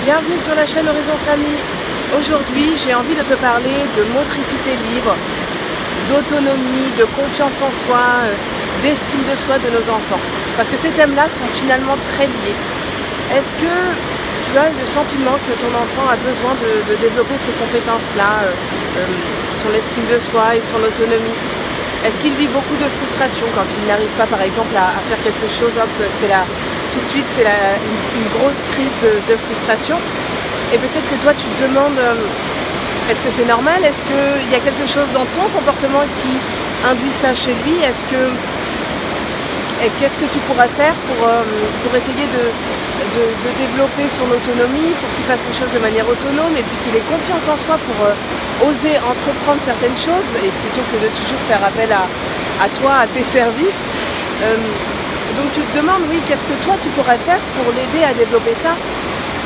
Bienvenue sur la chaîne Horizon Famille. Aujourd'hui, j'ai envie de te parler de motricité libre, d'autonomie, de confiance en soi, d'estime de soi de nos enfants. Parce que ces thèmes-là sont finalement très liés. Est-ce que tu as le sentiment que ton enfant a besoin de développer ces compétences-là, son estime de soi et son autonomie? Est-ce qu'il vit beaucoup de frustration quand il n'arrive pas, par exemple, à faire quelque chose? Hop, tout de suite, c'est une grosse crise de frustration. Et peut-être que toi, tu te demandes, est-ce que c'est normal? Est-ce qu'il y a quelque chose dans ton comportement qui induit ça chez lui? Qu'est-ce que tu pourrais faire pour essayer de développer son autonomie, pour qu'il fasse les choses de manière autonome et puis qu'il ait confiance en soi pour oser entreprendre certaines choses et plutôt que de toujours faire appel à toi, à tes services. Donc tu te demandes, oui, qu'est-ce que toi tu pourrais faire pour l'aider à développer ça?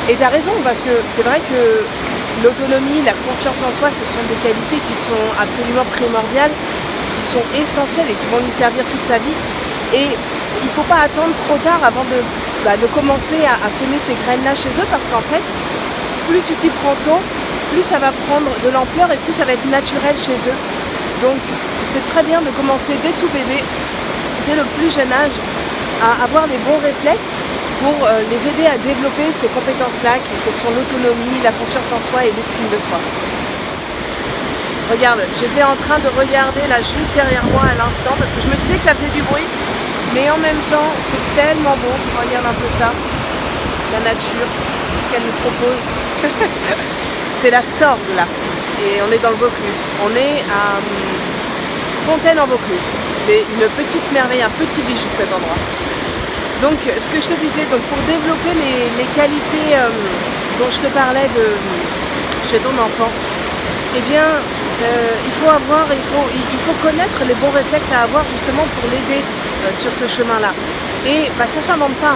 Et tu as raison, parce que c'est vrai que l'autonomie, la confiance en soi, ce sont des qualités qui sont absolument primordiales, qui sont essentielles et qui vont lui servir toute sa vie. Et il ne faut pas attendre trop tard avant de commencer à semer ces graines-là chez eux, parce qu'en fait, plus tu t'y prends tôt, plus ça va prendre de l'ampleur et plus ça va être naturel chez eux. Donc c'est très bien de commencer dès tout bébé, dès le plus jeune âge, à avoir les bons réflexes pour les aider à développer ces compétences-là que sont l'autonomie, la confiance en soi et l'estime de soi. Regarde, j'étais en train de regarder là juste derrière moi à l'instant parce que je me disais que ça faisait du bruit, mais en même temps c'est tellement beau. Regarde un peu ça, la nature, ce qu'elle nous propose. C'est la Sorgue là, et on est dans le Vaucluse. On est à Fontaine en Vaucluse. C'est une petite merveille, un petit bijou cet endroit. Donc ce que je te disais, donc pour développer les qualités dont je te parlais chez ton enfant, eh bien il faut connaître les bons réflexes à avoir justement pour l'aider sur ce chemin-là. Et ça ne s'invente pas.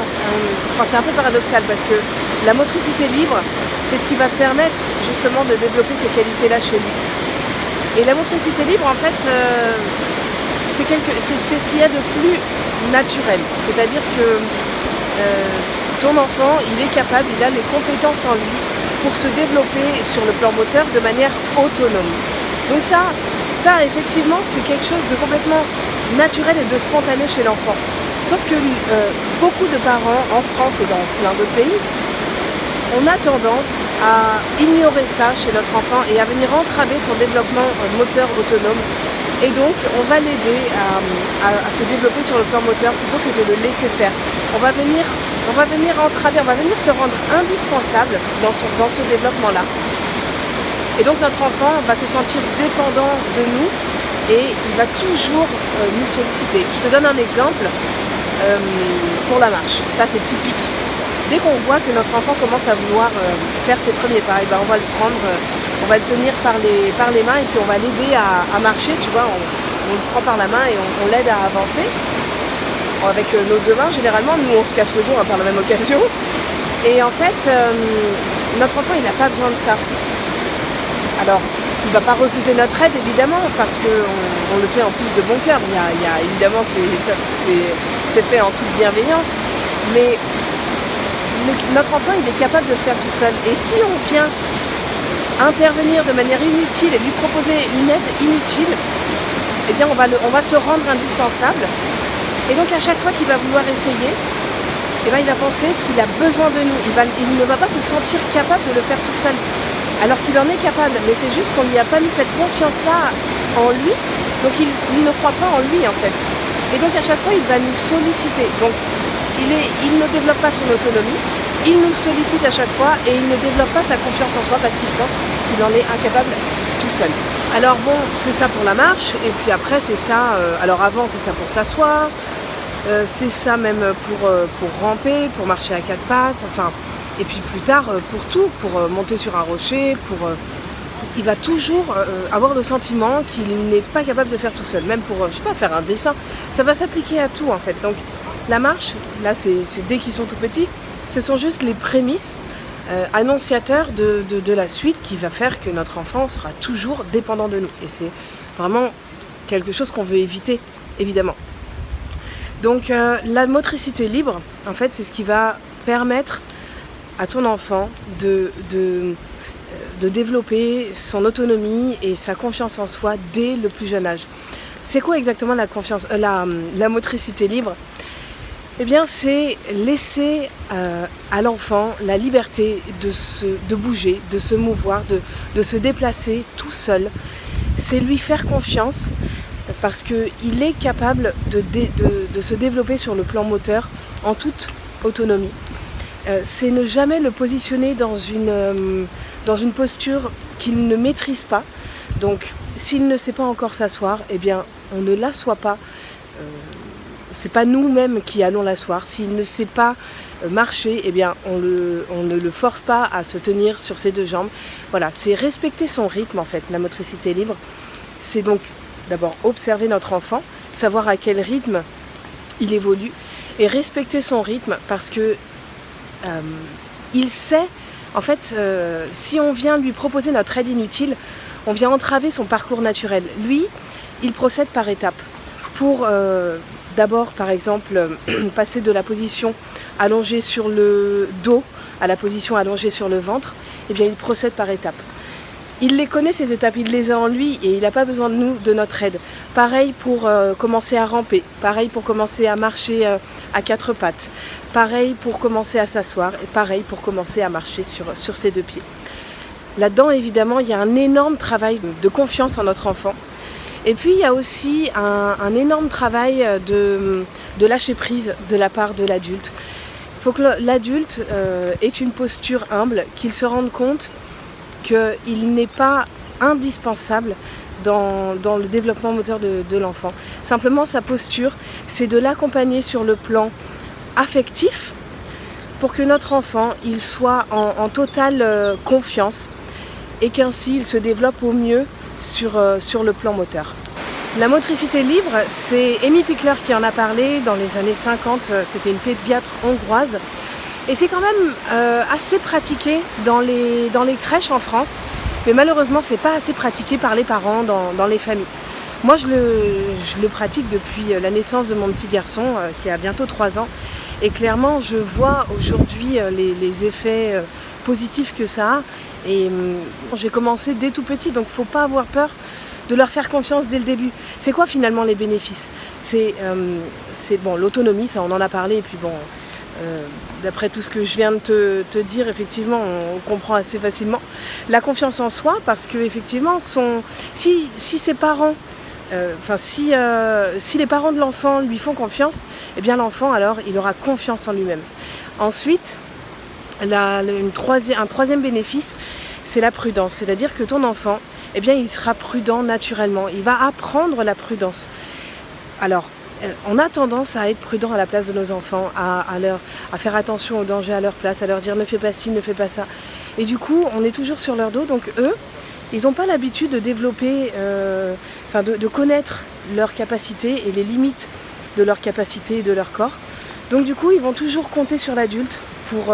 C'est un peu paradoxal parce que la motricité libre, c'est ce qui va permettre justement de développer ces qualités-là chez lui. Et la motricité libre, en fait, c'est ce qu'il y a de plus naturel. C'est-à-dire que ton enfant, il est capable, il a les compétences en lui pour se développer sur le plan moteur de manière autonome. Donc ça effectivement, c'est quelque chose de complètement naturel et de spontané chez l'enfant. Sauf que beaucoup de parents, en France et dans plein d'autres pays, on a tendance à ignorer ça chez notre enfant et à venir entraver son développement moteur autonome. Et donc, on va l'aider à se développer sur le plan moteur plutôt que de le laisser faire. On va venir entraver, on va venir se rendre indispensable dans ce développement-là. Et donc, notre enfant va se sentir dépendant de nous et il va toujours nous solliciter. Je te donne un exemple pour la marche. Ça, c'est typique. Dès qu'on voit que notre enfant commence à vouloir faire ses premiers pas, on va le prendre, on va le tenir par les mains et puis on va l'aider à marcher, tu vois, on le prend par la main et on l'aide à avancer. Avec nos deux mains, généralement, nous on se casse le dos par la même occasion. Et en fait, notre enfant, il n'a pas besoin de ça. Alors, il ne va pas refuser notre aide, évidemment, parce qu'on le fait en plus de bon cœur. Évidemment, c'est fait en toute bienveillance. Mais notre enfant, il est capable de le faire tout seul. Et si on vient intervenir de manière inutile et lui proposer une aide inutile, eh bien on va se rendre indispensable. Et donc à chaque fois qu'il va vouloir essayer, eh bien, il va penser qu'il a besoin de nous. Il ne va pas se sentir capable de le faire tout seul. Alors qu'il en est capable. Mais c'est juste qu'on ne lui a pas mis cette confiance-là en lui. Donc il ne croit pas en lui en fait. Et donc à chaque fois, il va nous solliciter. Donc il ne développe pas son autonomie, il nous sollicite à chaque fois et il ne développe pas sa confiance en soi parce qu'il pense qu'il en est incapable tout seul. Alors bon, c'est ça pour la marche, et puis après c'est ça, alors avant c'est ça pour s'asseoir, c'est ça même pour ramper, pour marcher à quatre pattes, enfin, et puis plus tard pour tout, pour monter sur un rocher, il va toujours avoir le sentiment qu'il n'est pas capable de faire tout seul, même pour, faire un dessin, ça va s'appliquer à tout en fait. Donc la marche, là c'est dès qu'ils sont tout petits, ce sont juste les prémices annonciateurs de la suite qui va faire que notre enfant sera toujours dépendant de nous. Et c'est vraiment quelque chose qu'on veut éviter, évidemment. Donc la motricité libre, en fait, c'est ce qui va permettre à ton enfant de développer son autonomie et sa confiance en soi dès le plus jeune âge. C'est quoi exactement la motricité libre ? Eh bien, c'est laisser à l'enfant la liberté de bouger, de se mouvoir, de se déplacer tout seul. C'est lui faire confiance parce qu'il est capable de se développer sur le plan moteur en toute autonomie. C'est ne jamais le positionner dans une posture qu'il ne maîtrise pas. Donc, s'il ne sait pas encore s'asseoir, eh bien, on ne l'assoit pas. C'est pas nous-mêmes qui allons l'asseoir. S'il ne sait pas marcher, eh bien, on ne le force pas à se tenir sur ses deux jambes. Voilà, c'est respecter son rythme en fait, la motricité libre. C'est donc d'abord observer notre enfant, savoir à quel rythme il évolue et respecter son rythme parce que il sait, en fait, si on vient lui proposer notre aide inutile, on vient entraver son parcours naturel. Lui, il procède par étapes. Pour d'abord, par exemple, passer de la position allongée sur le dos à la position allongée sur le ventre, eh bien, il procède par étapes. Il les connaît ces étapes, il les a en lui et il n'a pas besoin de nous, de notre aide. Pareil pour commencer à ramper, pareil pour commencer à marcher à quatre pattes, pareil pour commencer à s'asseoir et pareil pour commencer à marcher sur ses deux pieds. Là-dedans, évidemment, il y a un énorme travail de confiance en notre enfant. Et puis, il y a aussi un énorme travail de lâcher prise de la part de l'adulte. Il faut que l'adulte ait une posture humble, qu'il se rende compte qu'il n'est pas indispensable dans le développement moteur de l'enfant. Simplement, sa posture, c'est de l'accompagner sur le plan affectif pour que notre enfant il soit en totale confiance et qu'ainsi il se développe au mieux sur le plan moteur. La motricité libre, c'est Amy Pickler qui en a parlé dans les années 50, c'était une pédiatre hongroise. Et c'est quand même assez pratiqué dans les crèches en France, mais malheureusement c'est pas assez pratiqué par les parents dans les familles. Moi je le pratique depuis la naissance de mon petit garçon qui a bientôt 3 ans et clairement je vois aujourd'hui les effets positifs que ça a et j'ai commencé dès tout petit donc faut pas avoir peur de leur faire confiance dès le début. C'est quoi finalement les bénéfices ? C'est bon, l'autonomie, ça on en a parlé et puis bon... d'après tout ce que je viens de te dire, effectivement, on comprend assez facilement. La confiance en soi, parce que effectivement, si ses parents, si les parents de l'enfant lui font confiance, eh bien l'enfant, alors, il aura confiance en lui-même. Ensuite, un troisième bénéfice, c'est la prudence. C'est-à-dire que ton enfant, eh bien, il sera prudent naturellement. Il va apprendre la prudence. Alors, on a tendance à être prudent à la place de nos enfants, à faire attention aux dangers à leur place, à leur dire ne fais pas ci, ne fais pas ça. Et du coup, on est toujours sur leur dos. Donc eux, ils n'ont pas l'habitude de développer, de connaître leurs capacités et les limites de leurs capacités et de leur corps. Donc du coup, ils vont toujours compter sur l'adulte pour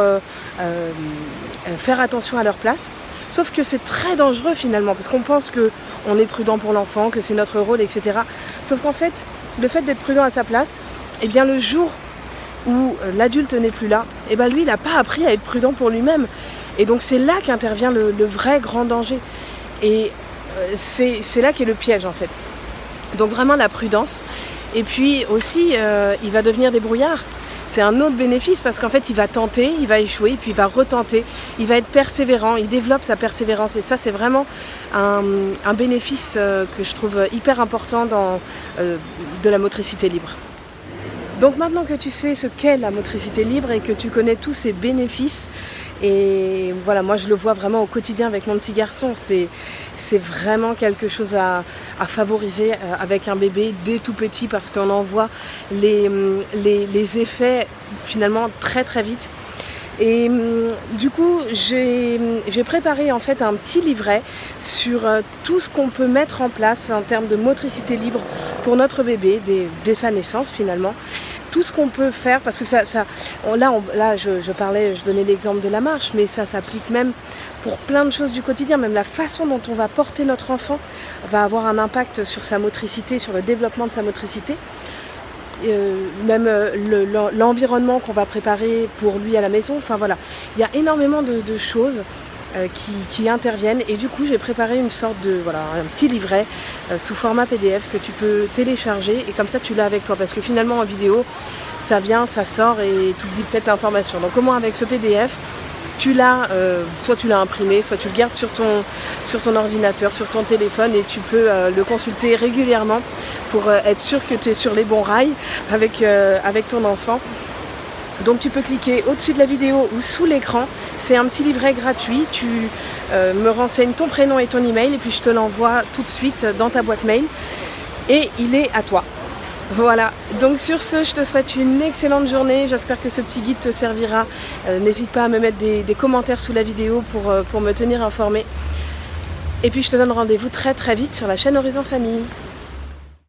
faire attention à leur place. Sauf que c'est très dangereux finalement, parce qu'on pense qu'on est prudent pour l'enfant, que c'est notre rôle, etc. Sauf qu'en fait, le fait d'être prudent à sa place, eh bien le jour où l'adulte n'est plus là, eh bien lui, il n'a pas appris à être prudent pour lui-même. Et donc c'est là qu'intervient le vrai grand danger. Et c'est là qu'est le piège en fait. Donc vraiment la prudence. Et puis aussi, il va devenir débrouillard. C'est un autre bénéfice parce qu'en fait, il va tenter, il va échouer, puis il va retenter. Il va être persévérant, il développe sa persévérance. Et ça, c'est vraiment un bénéfice que je trouve hyper important de la motricité libre. Donc maintenant que tu sais ce qu'est la motricité libre et que tu connais tous ses bénéfices, et voilà, moi je le vois vraiment au quotidien avec mon petit garçon, c'est vraiment quelque chose à favoriser avec un bébé dès tout petit parce qu'on en voit les effets finalement très très vite. Et du coup, j'ai préparé en fait un petit livret sur tout ce qu'on peut mettre en place en termes de motricité libre pour notre bébé dès sa naissance finalement. Tout ce qu'on peut faire, parce que je donnais l'exemple de la marche, mais ça s'applique même pour plein de choses du quotidien. Même la façon dont on va porter notre enfant va avoir un impact sur sa motricité, sur le développement de sa motricité. même l'environnement qu'on va préparer pour lui à la maison. Enfin voilà, il y a énormément de choses qui interviennent, et du coup j'ai préparé une sorte de, voilà, un petit livret sous format PDF que tu peux télécharger, et comme ça tu l'as avec toi, parce que finalement en vidéo ça vient, ça sort et tu oublies peut-être l'information. Donc au moins avec ce PDF, tu l'as, soit tu l'as imprimé, soit tu le gardes sur ton ordinateur, sur ton téléphone, et tu peux le consulter régulièrement pour être sûr que tu es sur les bons rails avec ton enfant. Donc tu peux cliquer au-dessus de la vidéo ou sous l'écran, c'est un petit livret gratuit, tu me renseignes ton prénom et ton email, et puis je te l'envoie tout de suite dans ta boîte mail, et il est à toi. Voilà, donc sur ce, je te souhaite une excellente journée, j'espère que ce petit guide te servira. N'hésite pas à me mettre des commentaires sous la vidéo pour me tenir informée. Et puis je te donne rendez-vous très très vite sur la chaîne Horizon Famille.